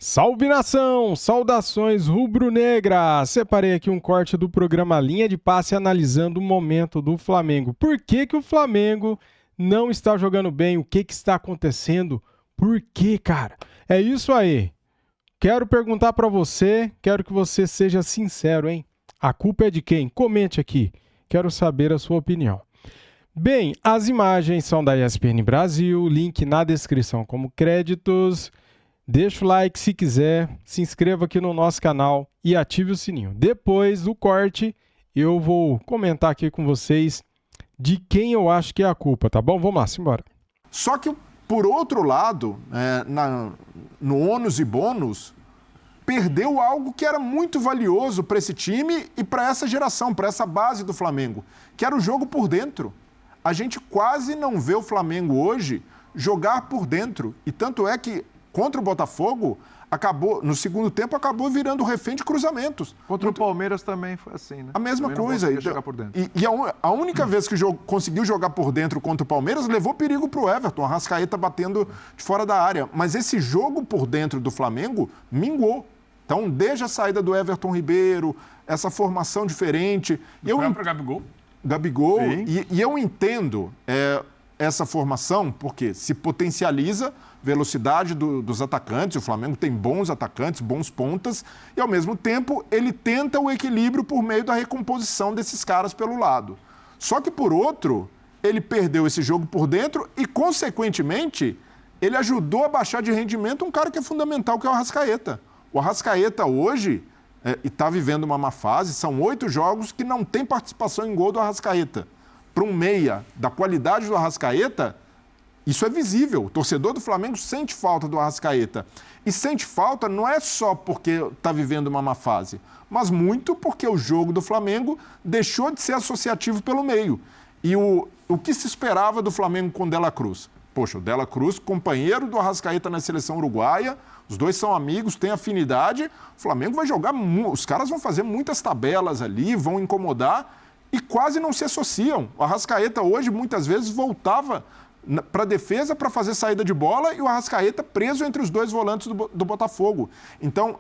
Salve nação! Saudações rubro-negras! Separei aqui um corte do programa Linha de Passe analisando o momento do Flamengo. Por que o Flamengo não está jogando bem? O que está acontecendo? Por quê, cara? É isso aí. Quero perguntar para você, quero que você seja sincero, hein? A culpa é de quem? Comente aqui. Quero saber a sua opinião. Bem, as imagens são da ESPN Brasil, link na descrição como créditos. Deixa o like se quiser, se inscreva aqui no nosso canal e ative o sininho. Depois do corte, eu vou comentar aqui com vocês de quem eu acho que é a culpa, tá bom? Vamos lá, simbora. Só que, por outro lado, no ônus e bônus, perdeu algo que era muito valioso para esse time e para essa geração, para essa base do Flamengo, que era o jogo por dentro. A gente quase não vê o Flamengo hoje jogar por dentro. E tanto é que contra o Botafogo, no segundo tempo, acabou virando refém de cruzamentos. Contra o Palmeiras também foi assim, né? A mesma coisa. E a única vez que conseguiu jogar por dentro contra o Palmeiras, levou perigo para o Everton, a Arrascaeta batendo de fora da área. Mas esse jogo por dentro do Flamengo minguou. Então, desde a saída do Everton Ribeiro, essa formação diferente... O próprio Gabigol. Gabigol. E eu entendo essa formação porque se potencializa velocidade dos atacantes, o Flamengo tem bons atacantes, bons pontas, e ao mesmo tempo ele tenta o equilíbrio por meio da recomposição desses caras pelo lado. Só que por outro, ele perdeu esse jogo por dentro e, consequentemente, ele ajudou a baixar de rendimento um cara que é fundamental, que é o Arrascaeta. O Arrascaeta hoje está vivendo uma má fase, são 8 jogos que não tem participação em gol do Arrascaeta. Para um meia da qualidade do Arrascaeta, isso é visível. O torcedor do Flamengo sente falta do Arrascaeta. E sente falta não é só porque está vivendo uma má fase, mas muito porque o jogo do Flamengo deixou de ser associativo pelo meio. E o que se esperava do Flamengo com o Dela Cruz? Poxa, o Dela Cruz, companheiro do Arrascaeta na seleção uruguaia, os dois são amigos, têm afinidade. O Flamengo vai jogar, os caras vão fazer muitas tabelas ali, vão incomodar e quase não se associam. O Arrascaeta hoje, muitas vezes, voltava para a defesa para fazer saída de bola e o Arrascaeta preso entre os dois volantes do Botafogo. Então,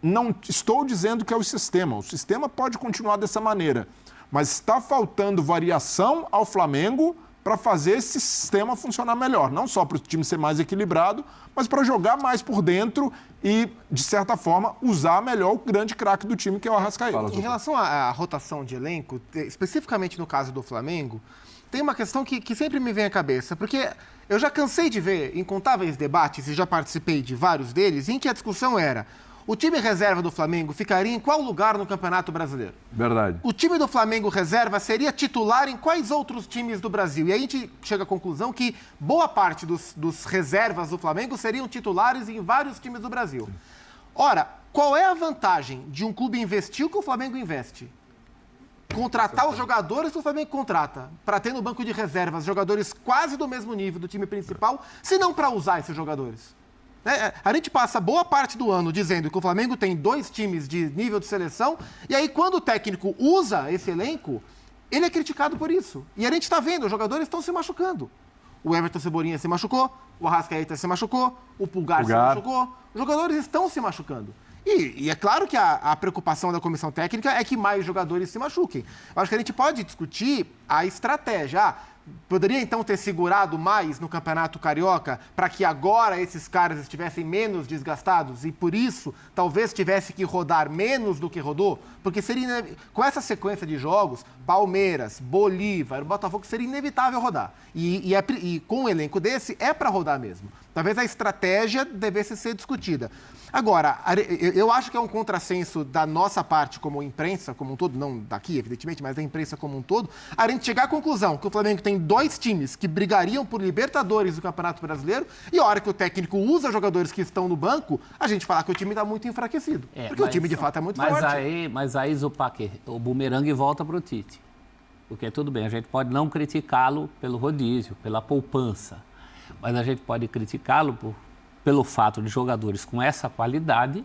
não estou dizendo que é o sistema pode continuar dessa maneira, mas está faltando variação ao Flamengo para fazer esse sistema funcionar melhor. Não só para o time ser mais equilibrado, mas para jogar mais por dentro e, de certa forma, usar melhor o grande craque do time, que é o Arrascaeta. Em relação à rotação de elenco, especificamente no caso do Flamengo, tem uma questão que sempre me vem à cabeça, porque eu já cansei de ver incontáveis debates e já participei de vários deles, em que a discussão era: o time reserva do Flamengo ficaria em qual lugar no Campeonato Brasileiro? Verdade. O time do Flamengo reserva seria titular em quais outros times do Brasil? E aí a gente chega à conclusão que boa parte dos reservas do Flamengo seriam titulares em vários times do Brasil. Ora, qual é a vantagem de um clube investir o que o Flamengo investe? Contratar os jogadores que o Flamengo contrata, para ter no banco de reservas jogadores quase do mesmo nível do time principal, se não para usar esses jogadores. A gente passa boa parte do ano dizendo que o Flamengo tem 2 times de nível de seleção, e aí quando o técnico usa esse elenco, ele é criticado por isso. E a gente está vendo, os jogadores estão se machucando. O Everton Cebolinha se machucou, o Arrascaeta se machucou, o Pulgar se machucou. Os jogadores estão se machucando. E é claro que a preocupação da comissão técnica é que mais jogadores se machuquem. Eu acho que a gente pode discutir a estratégia. Poderia, então, ter segurado mais no Campeonato Carioca para que agora esses caras estivessem menos desgastados e, por isso, talvez tivesse que rodar menos do que rodou? Porque seria, com essa sequência de jogos, Palmeiras, Bolívar, Botafogo, seria inevitável rodar. E com um elenco desse, é para rodar mesmo. Talvez a estratégia devesse ser discutida. Agora, eu acho que é um contrassenso da nossa parte como imprensa, como um todo, não daqui, evidentemente, mas da imprensa como um todo, a gente chegar à conclusão que o Flamengo tem 2 times que brigariam por Libertadores do Campeonato Brasileiro e a hora que o técnico usa jogadores que estão no banco, a gente falar que o time está muito enfraquecido. Porque o time, de fato, é muito forte. Mas aí, Zupac, o bumerangue volta para o Tite. Porque tudo bem, a gente pode não criticá-lo pelo rodízio, pela poupança, mas a gente pode criticá-lo pelo fato de jogadores com essa qualidade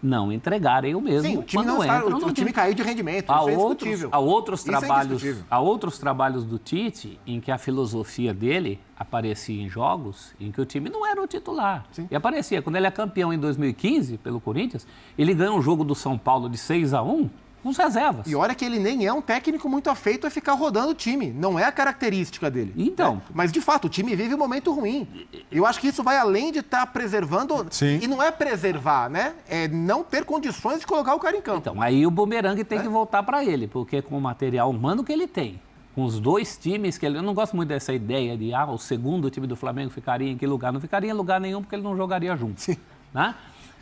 não entregarem o mesmo. Sim, o time, quando não está, entram no o time caiu de rendimento, Há isso é outros, indiscutível. há, outros Isso é trabalhos, indiscutível. há outros trabalhos do Tite em que a filosofia dele aparecia em jogos em que o time não era o titular. Sim. E aparecia. Quando ele é campeão em 2015 pelo Corinthians, ele ganha um jogo do São Paulo de 6-1 com as reservas. E olha que ele nem é um técnico muito afeito a ficar rodando o time. Não é a característica dele. Então. Né? Mas, de fato, o time vive um momento ruim. Eu acho que isso vai além de estar preservando. Sim. E não é preservar, né? É não ter condições de colocar o cara em campo. Então, aí o bumerangue tem que voltar para ele, porque com o material humano que ele tem, com os dois times que ele... Eu não gosto muito dessa ideia de, o segundo time do Flamengo ficaria em que lugar? Não ficaria em lugar nenhum, porque ele não jogaria junto. Sim. Né?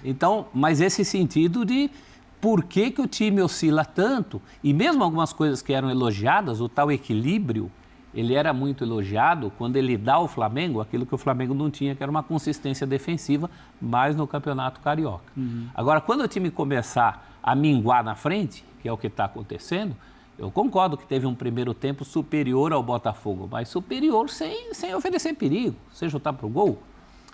Então, mas esse sentido de por que o time oscila tanto, e mesmo algumas coisas que eram elogiadas, o tal equilíbrio, ele era muito elogiado quando ele dá ao Flamengo aquilo que o Flamengo não tinha, que era uma consistência defensiva, mais no Campeonato Carioca. Agora, quando o time começar a minguar na frente, que é o que está acontecendo, eu concordo que teve um primeiro tempo superior ao Botafogo, mas superior sem oferecer perigo, sem chutar para o gol.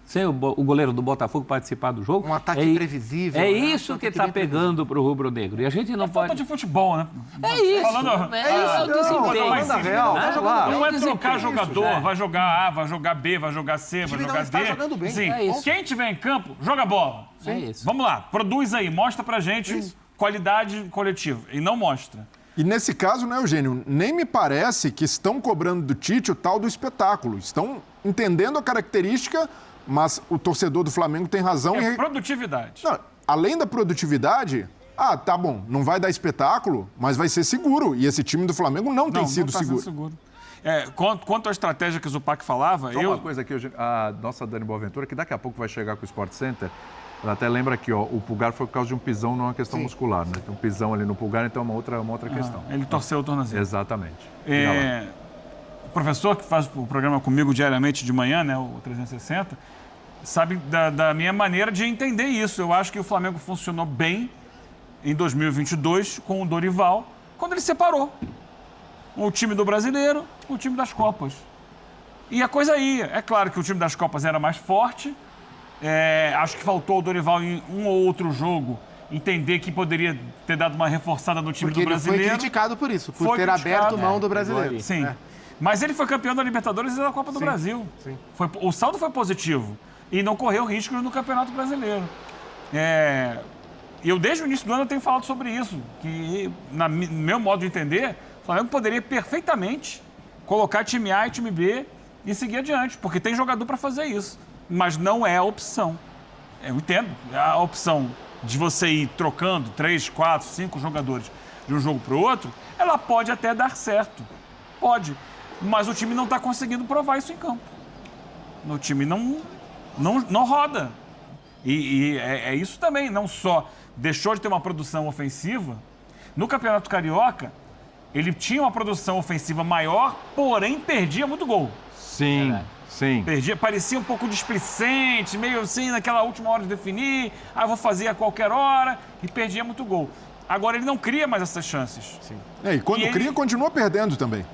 Sem o goleiro do Botafogo participar do jogo. Um ataque imprevisível. É né? isso que está pegando para o rubro-negro. E a gente não pode... Falta de futebol, né? É isso. Falando- É o desempenho. falando real, né? claro. Não é desempenho. trocar jogador, É. vai jogar A, vai jogar B, vai jogar C, vai time não jogar está D. jogando bem. Sim. É isso. Quem tiver em campo, joga bola. É isso. Vamos lá, produz aí, mostra pra gente qualidade coletiva. E não mostra. E nesse caso, né, Eugênio, nem me parece que estão cobrando do Tite o tal do espetáculo. Estão entendendo a característica, mas o torcedor do Flamengo tem razão. É produtividade. Não, além da produtividade, tá bom, não vai dar espetáculo, mas vai ser seguro. E esse time do Flamengo não tem sido tá seguro. sendo seguro. Quanto à estratégia que o Zupac falava, Só uma coisa aqui, a nossa Dani Boaventura, que daqui a pouco vai chegar com o Sport Center, ela até lembra aqui, o pulgar foi por causa de um pisão, não é uma questão muscular, né? Tem um pisão ali no pulgar, então é uma outra questão. ele torceu o tornozelo. Exatamente. O professor que faz o programa comigo diariamente de manhã, né, o 360, sabe da minha maneira de entender isso. Eu acho que o Flamengo funcionou bem em 2022 com o Dorival, quando ele separou o time do Brasileiro, o time das Copas. E a coisa ia. É claro que o time das Copas era mais forte. Acho que faltou o Dorival em um ou outro jogo entender que poderia ter dado uma reforçada no time Porque do ele foi Brasileiro. criticado por isso, por Foi ter criticado, aberto mão do brasileiro. Sim. É. Mas ele foi campeão da Libertadores e da Copa do Brasil. sim. O saldo foi positivo. E não correu riscos no Campeonato Brasileiro. Eu, desde o início do ano, eu tenho falado sobre isso. Que, no meu modo de entender, o Flamengo poderia perfeitamente colocar time A e time B e seguir adiante. Porque tem jogador para fazer isso. Mas não é a opção. Eu entendo. A opção de você ir trocando 3, 4, 5 jogadores de um jogo para o outro, ela pode até dar certo. Pode. Mas o time não está conseguindo provar isso em campo. O time não roda. E é isso também. Não só deixou de ter uma produção ofensiva. No Campeonato Carioca, ele tinha uma produção ofensiva maior, porém perdia muito gol. Sim, sim. Perdia, parecia um pouco displicente, meio assim, naquela última hora de definir. Vou fazer a qualquer hora. E perdia muito gol. Agora ele não cria mais essas chances. Sim. E quando cria, continua perdendo também.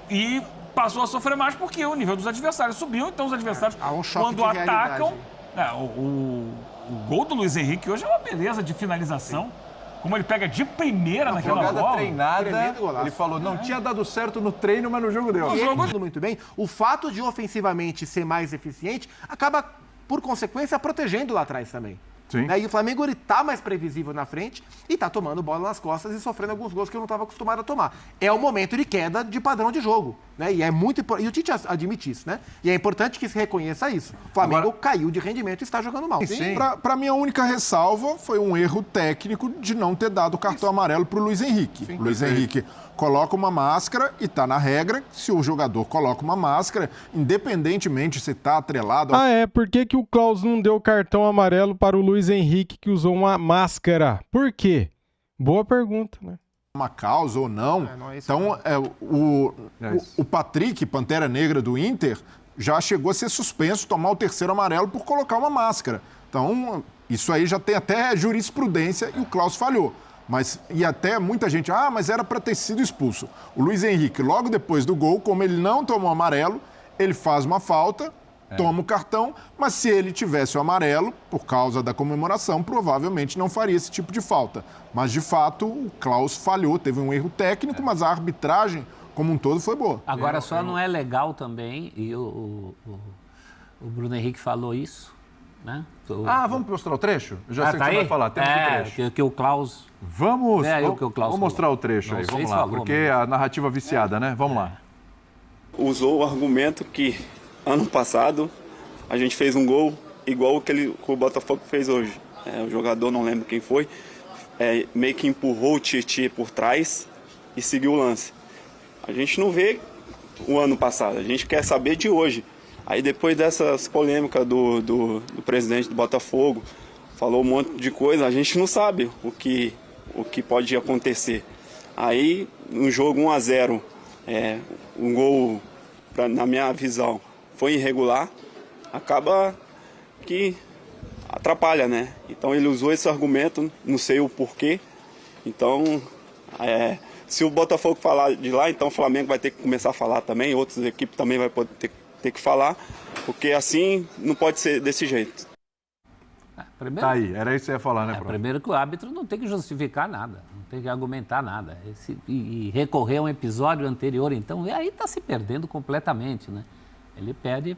E passou a sofrer mais porque o nível dos adversários subiu. Então os adversários, há um choque quando de atacam... realidade. O gol do Luiz Henrique hoje é uma beleza de finalização. Como ele pega de primeira naquela Jogada bola. treinada, Tremendo golaço. ele falou, não tinha dado certo no treino, mas no jogo deu. E ele jogando muito bem, o fato de ofensivamente ser mais eficiente acaba, por consequência, protegendo lá atrás também. Sim. Né? E o Flamengo ele tá mais previsível na frente e tá tomando bola nas costas e sofrendo alguns gols que eu não estava acostumado a tomar. É o momento de queda de padrão de jogo, né? E é muito e o Tite admite isso, né? E é importante que se reconheça isso. O Flamengo caiu de rendimento e está jogando mal. Sim. Para mim, a única ressalva foi um erro técnico de não ter dado o cartão amarelo para o Luiz Henrique. O Luiz Henrique coloca uma máscara e está na regra. Se o jogador coloca uma máscara, independentemente se está atrelado... Por que o Klaus não deu cartão amarelo para o Luiz Henrique, que usou uma máscara? Por quê? Boa pergunta, né? uma causa ou não. não é isso, então, o Patrick, Pantera Negra do Inter, já chegou a ser suspenso, tomar o terceiro amarelo por colocar uma máscara. Então, isso aí já tem até jurisprudência e o Klaus falhou. E até muita gente, mas era para ter sido expulso. O Luiz Henrique, logo depois do gol, como ele não tomou amarelo, ele faz uma falta toma o cartão, mas se ele tivesse o amarelo, por causa da comemoração, provavelmente não faria esse tipo de falta. Mas, de fato, o Klaus falhou, teve um erro técnico, mas a arbitragem, como um todo, foi boa. Agora, só não é legal também, e o Bruno Henrique falou isso, né? Vamos mostrar o trecho? Eu já sei o tá que você aí? vai falar, temos o trecho. Que o Klaus... Vamos, o que o Klaus vamos mostrar o trecho Não aí, sei vamos se lá, falou, porque mas- a narrativa viciada, né? Vamos lá. Usou o argumento que ano passado a gente fez um gol igual que o Botafogo fez hoje. O jogador, não lembro quem foi, meio que empurrou o Tietê por trás e seguiu o lance. A gente não vê o ano passado, a gente quer saber de hoje. Aí depois dessas polêmicas do presidente do Botafogo, falou um monte de coisa, a gente não sabe o que pode acontecer. Aí, no jogo 1-0, um gol, na minha visão, foi irregular, acaba que atrapalha, né? Então ele usou esse argumento, não sei o porquê. Então, se o Botafogo falar de lá, então o Flamengo vai ter que começar a falar também, outras equipes também vai ter que falar, porque assim não pode ser desse jeito. Primeiro, Tá aí, era isso que você ia falar, né, Prof? primeiro que o árbitro não tem que justificar nada, não tem que argumentar nada. E recorrer a um episódio anterior, então, aí está se perdendo completamente, né? Ele perde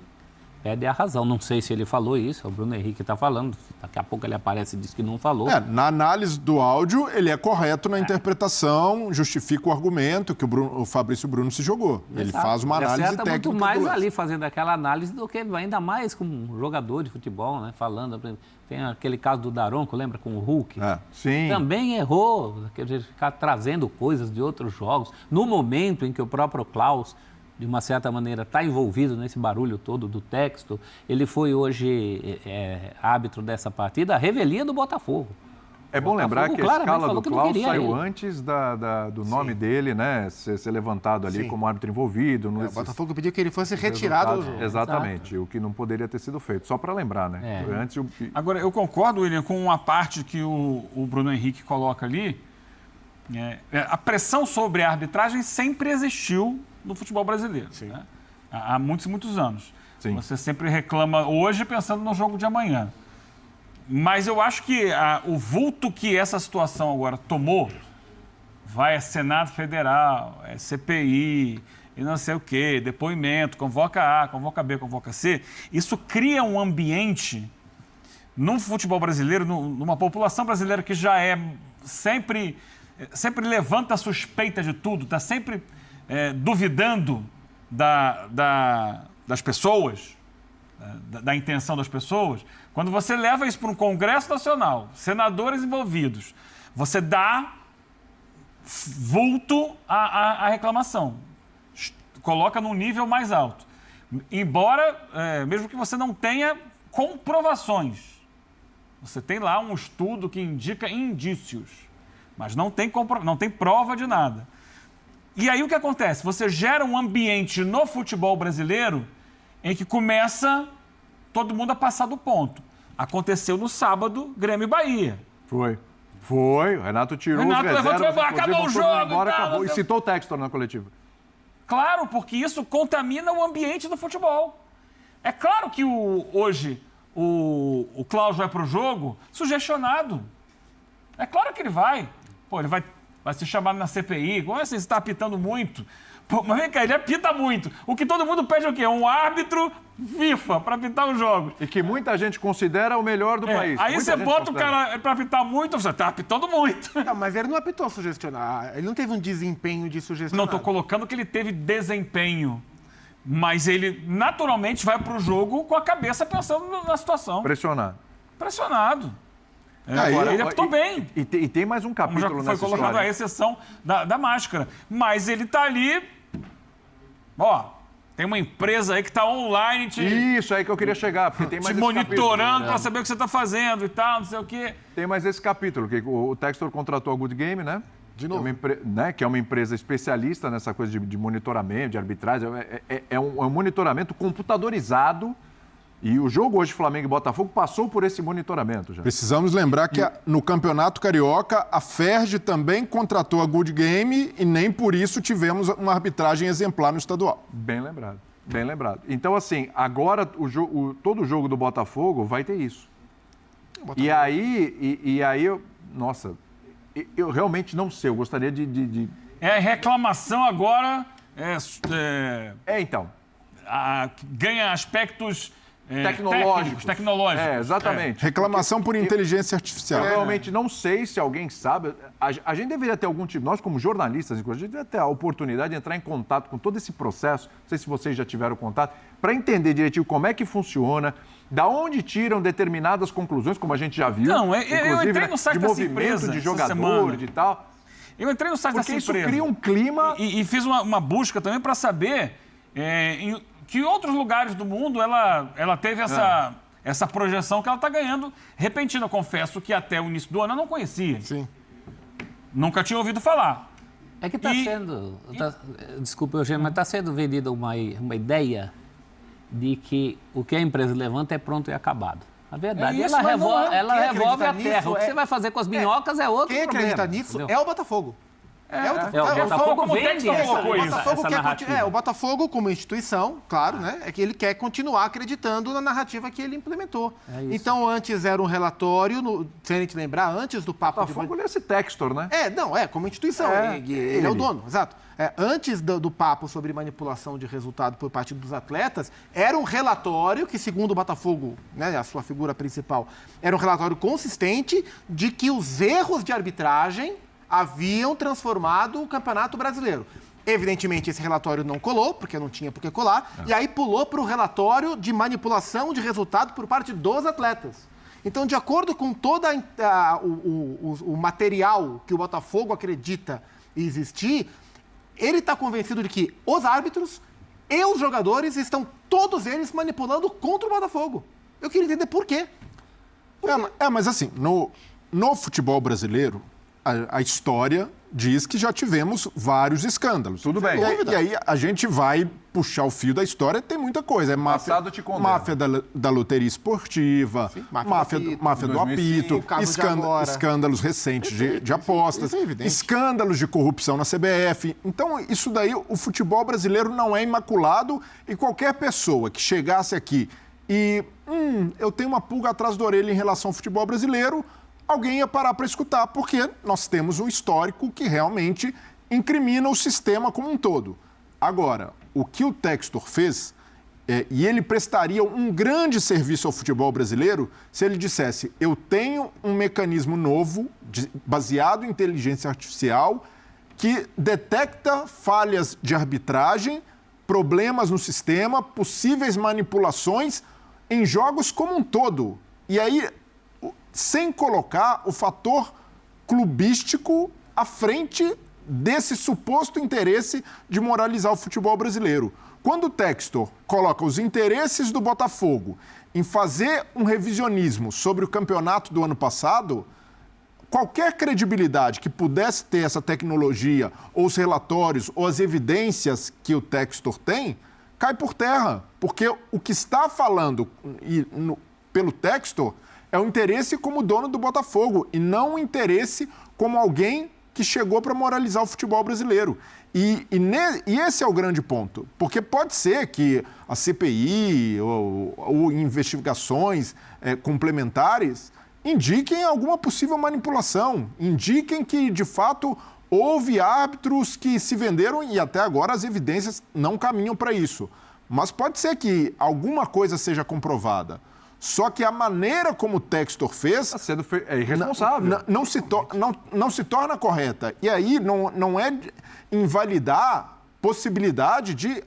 a razão. Não sei se ele falou isso, é o Bruno Henrique está falando. Daqui a pouco ele aparece e diz que não falou. Na análise do áudio, ele é correto na interpretação, justifica o argumento que o Fabrício Bruno se jogou. Ele Exato. faz uma Ele análise acerta técnica muito mais do lance. ali fazendo aquela análise do que ainda mais com um jogador de futebol, né? Falando. Tem aquele caso do Daronco, lembra, com o Hulk? Sim. Também errou, quer dizer, ficar trazendo coisas de outros jogos. No momento em que o próprio Klaus, de uma certa maneira, está envolvido nesse barulho todo do texto, ele foi hoje árbitro dessa partida, a revelia do Botafogo. É bom lembrar que a claramente escala falou do que não Klaus queria saiu ele. antes do nome dele, né? Ser levantado ali Sim. como árbitro envolvido. O Botafogo pediu que ele fosse retirado do jogo. Exatamente, o que não poderia ter sido feito. Só para lembrar, né? Antes Agora, eu concordo, William, com uma parte que o Bruno Henrique coloca ali. A pressão sobre a arbitragem sempre existiu no futebol brasileiro. Né? Há muitos e muitos anos. Sim. Você sempre reclama hoje pensando no jogo de amanhã. Mas eu acho que o vulto que essa situação agora tomou, vai a Senado Federal, CPI, e não sei o quê, depoimento, convoca A, convoca B, convoca C, isso cria um ambiente no futebol brasileiro, numa população brasileira que já sempre levanta a suspeita de tudo, está sempre duvidando das pessoas, da intenção das pessoas. Quando você leva isso para um Congresso Nacional, senadores envolvidos, você dá vulto à reclamação, coloca num nível mais alto. Embora, mesmo que você não tenha comprovações, você tem lá um estudo que indica indícios, mas não tem prova de nada. E aí o que acontece? Você gera um ambiente no futebol brasileiro em que começa todo mundo a passar do ponto. Aconteceu no sábado, Grêmio e Bahia. Foi. O Renato tirou Renato os reservas, levantou, acabou o inclusive, jogo embora, e tal, acabou, não e sei- citou o Textor na coletiva. Claro, porque isso contamina o ambiente do futebol. É claro que hoje o Klaus vai para o jogo sugestionado. É claro que ele vai. Pô, ele vai ser chamado na CPI. Como assim, você está apitando muito? Pô, mas vem cá, ele apita muito. O que todo mundo pede é o quê? Um árbitro FIFA para apitar os jogos. E que muita gente considera o melhor do país. Aí Muita você gente bota o considera. cara para apitar muito, você está apitando muito. Não, mas ele não apitou sugestionar. Ele não teve um desempenho de sugestionar. Não estou colocando que ele teve desempenho, mas ele naturalmente vai para o jogo com a cabeça pensando na situação. Pressionado. Pressionado. Agora, Ele apitou bem. E tem mais um Como já capítulo foi nessa colocado história. a exceção da máscara. Mas ele está ali. Ó, tem uma empresa aí que está online Isso aí que eu queria chegar, porque tem mais te esse monitorando capítulo, para né? saber o que você está fazendo e tal, não sei o quê. Tem mais esse capítulo, que o Textor contratou a Good Game, né? De novo. Que é uma empresa especialista nessa coisa de monitoramento, de arbitragem. É um monitoramento computadorizado. E o jogo hoje, Flamengo e Botafogo, passou por esse monitoramento já. Precisamos lembrar que no Campeonato Carioca, a Ferg também contratou a Good Game e nem por isso tivemos uma arbitragem exemplar no estadual. Bem lembrado. Bem lembrado. Então, assim, agora todo jogo do Botafogo vai ter isso. E aí, nossa, eu realmente não sei, eu gostaria de... Reclamação agora então. Ganha aspectos tecnológicos. Exatamente. Reclamação por inteligência artificial. Eu realmente não sei se alguém sabe. A gente deveria ter algum tipo, nós como jornalistas, inclusive, a gente deveria ter a oportunidade de entrar em contato com todo esse processo, não sei se vocês já tiveram contato, para entender direitinho como é que funciona, da onde tiram determinadas conclusões, como a gente já viu. Não, eu entrei no site de dessa movimento, empresa de jogador, de tal. Eu entrei no site dessa empresa. Porque isso cria um clima... E fiz uma busca também para saber em que outros lugares do mundo ela teve essa projeção que ela está ganhando repentina. Eu confesso que até o início do ano eu não conhecia. Sim. Nunca tinha ouvido falar. É que está sendo... desculpa, Eugênio, mas está sendo vendida uma ideia de que o que a empresa levanta é pronto e acabado. A verdade, isso, ela quem revolve a acredita terra. nisso O que você vai fazer com as minhocas é outro Quem problema. acredita nisso entendeu? é o Botafogo. O Botafogo vende essa narrativa. O Botafogo, como instituição, claro, né? É que ele quer continuar acreditando na narrativa que ele implementou. Então, antes era um relatório, se a gente lembrar, antes do papo de Botafogo, ele é esse Textor, né? Como instituição. Ele é o dono, exato. Antes do papo sobre manipulação de resultado por parte dos atletas, era um relatório que, segundo o Botafogo, né, a sua figura principal, era um relatório consistente de que os erros de arbitragem haviam transformado o Campeonato Brasileiro. Evidentemente, esse relatório não colou, porque não tinha por que colar, e aí pulou para o relatório de manipulação de resultado por parte dos atletas. Então, de acordo com todo o material que o Botafogo acredita existir, ele está convencido de que os árbitros e os jogadores estão todos eles manipulando contra o Botafogo. Eu queria entender por quê. Mas assim, no futebol brasileiro, a história diz que já tivemos vários escândalos. Tudo bem. E aí a gente vai puxar o fio da história, tem muita coisa. É máfia da loteria esportiva, máfia do apito, escândalos recentes de apostas, escândalos de corrupção na CBF. Então, isso daí, o futebol brasileiro não é imaculado e qualquer pessoa que chegasse aqui e eu tenho uma pulga atrás da orelha em relação ao futebol brasileiro, alguém ia parar para escutar, porque nós temos um histórico que realmente incrimina o sistema como um todo. Agora, o que o Textor fez, e ele prestaria um grande serviço ao futebol brasileiro se ele dissesse: eu tenho um mecanismo novo, baseado em inteligência artificial, que detecta falhas de arbitragem, problemas no sistema, possíveis manipulações em jogos como um todo. E aí, sem colocar o fator clubístico à frente desse suposto interesse de moralizar o futebol brasileiro. Quando o Textor coloca os interesses do Botafogo em fazer um revisionismo sobre o campeonato do ano passado, qualquer credibilidade que pudesse ter essa tecnologia, ou os relatórios, ou as evidências que o Textor tem, cai por terra. Porque o que está falando pelo Textor é o interesse como dono do Botafogo e não o interesse como alguém que chegou para moralizar o futebol brasileiro. E esse é o grande ponto, porque pode ser que a CPI ou investigações complementares indiquem alguma possível manipulação, indiquem que, de fato, houve árbitros que se venderam e até agora as evidências não caminham para isso. Mas pode ser que alguma coisa seja comprovada. Só que a maneira como o Textor fez... é irresponsável. Não se torna correta. E aí não é invalidar possibilidade de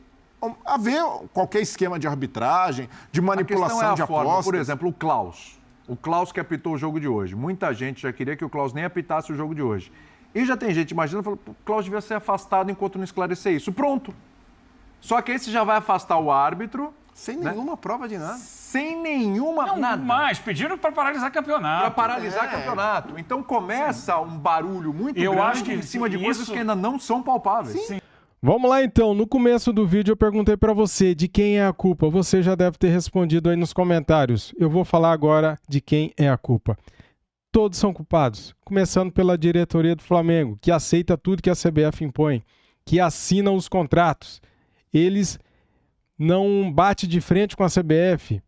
haver qualquer esquema de arbitragem, de manipulação de apostas. Por exemplo, o Klaus. O Klaus que apitou o jogo de hoje. Muita gente já queria que o Klaus nem apitasse o jogo de hoje. E já tem gente imaginando, falando, o Klaus devia ser afastado enquanto não esclarecer isso. Pronto. Só que esse já vai afastar o árbitro... Sem nenhuma prova de nada. Sem nenhuma... nada. Mas pediram para paralisar campeonato. Para paralisar campeonato. Então começa um barulho muito grande em cima de coisas que ainda não são palpáveis. Sim. Vamos lá então, no começo do vídeo eu perguntei para você de quem é a culpa. Você já deve ter respondido aí nos comentários. Eu vou falar agora de quem é a culpa. Todos são culpados, começando pela diretoria do Flamengo, que aceita tudo que a CBF impõe, que assina os contratos. Eles não bate de frente com a CBF.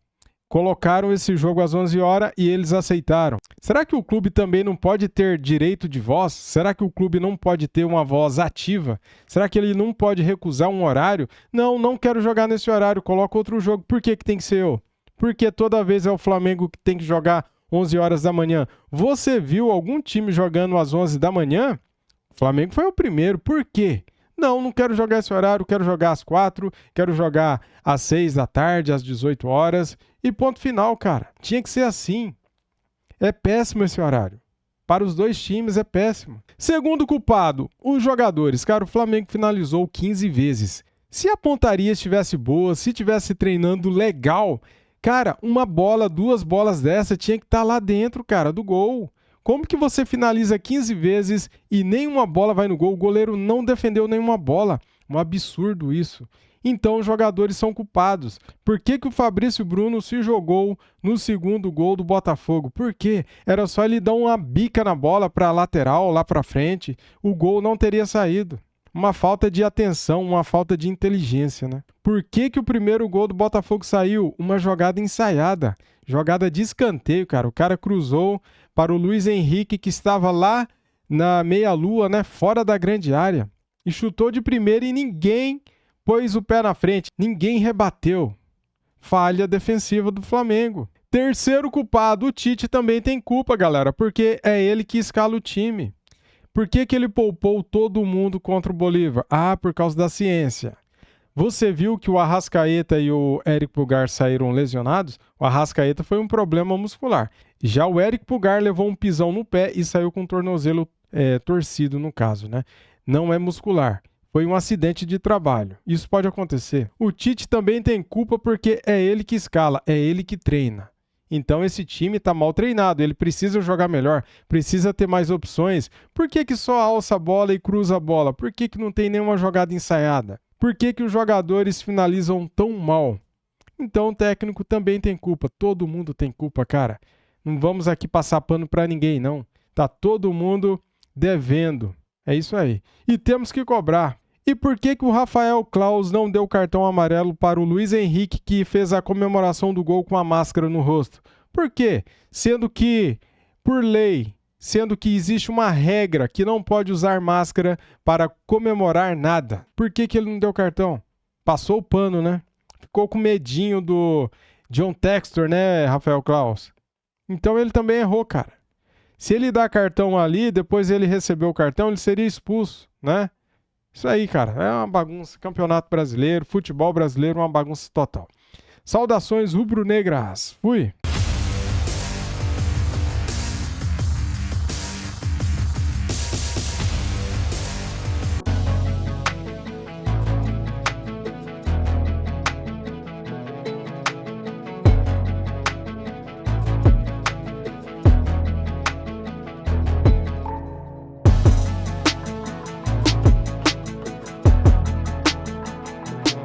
Colocaram esse jogo às 11 horas e eles aceitaram. Será que o clube também não pode ter direito de voz? Será que o clube não pode ter uma voz ativa? Será que ele não pode recusar um horário? Não quero jogar nesse horário, coloca outro jogo. Por que tem que ser eu? Porque toda vez é o Flamengo que tem que jogar 11 horas da manhã. Você viu algum time jogando às 11 da manhã? O Flamengo foi o primeiro. Por quê? Não quero jogar esse horário, quero jogar às 4, quero jogar às 6 da tarde, às 18 horas. E ponto final, cara. Tinha que ser assim. É péssimo esse horário. Para os dois times é péssimo. Segundo culpado, os jogadores. Cara, o Flamengo finalizou 15 vezes. Se a pontaria estivesse boa, se estivesse treinando legal, cara, uma bola, 2 bolas dessa tinha que estar lá dentro, cara, do gol. Como que você finaliza 15 vezes e nenhuma bola vai no gol? O goleiro não defendeu nenhuma bola. Um absurdo isso. Então os jogadores são culpados. Por que o Fabrício Bruno se jogou no segundo gol do Botafogo? Por quê? Era só ele dar uma bica na bola para a lateral, lá para frente. O gol não teria saído. Uma falta de atenção, uma falta de inteligência, né? Por que o primeiro gol do Botafogo saiu? Uma jogada ensaiada. Jogada de escanteio, cara. O cara cruzou para o Luiz Henrique, que estava lá na meia-lua, né? Fora da grande área. E chutou de primeira e ninguém pôs o pé na frente. Ninguém rebateu. Falha defensiva do Flamengo. Terceiro culpado, o Tite também tem culpa, galera, porque é ele que escala o time. Por que ele poupou todo mundo contra o Bolívar? Ah, por causa da ciência. Você viu que o Arrascaeta e o Éric Pulgar saíram lesionados? O Arrascaeta foi um problema muscular. Já o Éric Pulgar levou um pisão no pé e saiu com o tornozelo torcido, no caso, né? Não é muscular. Foi um acidente de trabalho. Isso pode acontecer. O Tite também tem culpa porque é ele que escala, é ele que treina. Então esse time está mal treinado, ele precisa jogar melhor, precisa ter mais opções. Por que só alça a bola e cruza a bola? Por que não tem nenhuma jogada ensaiada? Por que os jogadores finalizam tão mal? Então o técnico também tem culpa, todo mundo tem culpa, cara. Não vamos aqui passar pano para ninguém, não. Tá todo mundo devendo. É isso aí. E temos que cobrar. E por que o Rafael Claus não deu cartão amarelo para o Luiz Henrique, que fez a comemoração do gol com a máscara no rosto? Por quê? Sendo que, por lei, sendo que existe uma regra que não pode usar máscara para comemorar nada. Por que ele não deu cartão? Passou o pano, né? Ficou com medinho do John Textor, né, Rafael Claus? Então ele também errou, cara. Se ele dá cartão ali, depois ele recebeu o cartão, ele seria expulso, né? Isso aí, cara, é uma bagunça. Campeonato brasileiro, futebol brasileiro, uma bagunça total. Saudações rubro-negras. Fui!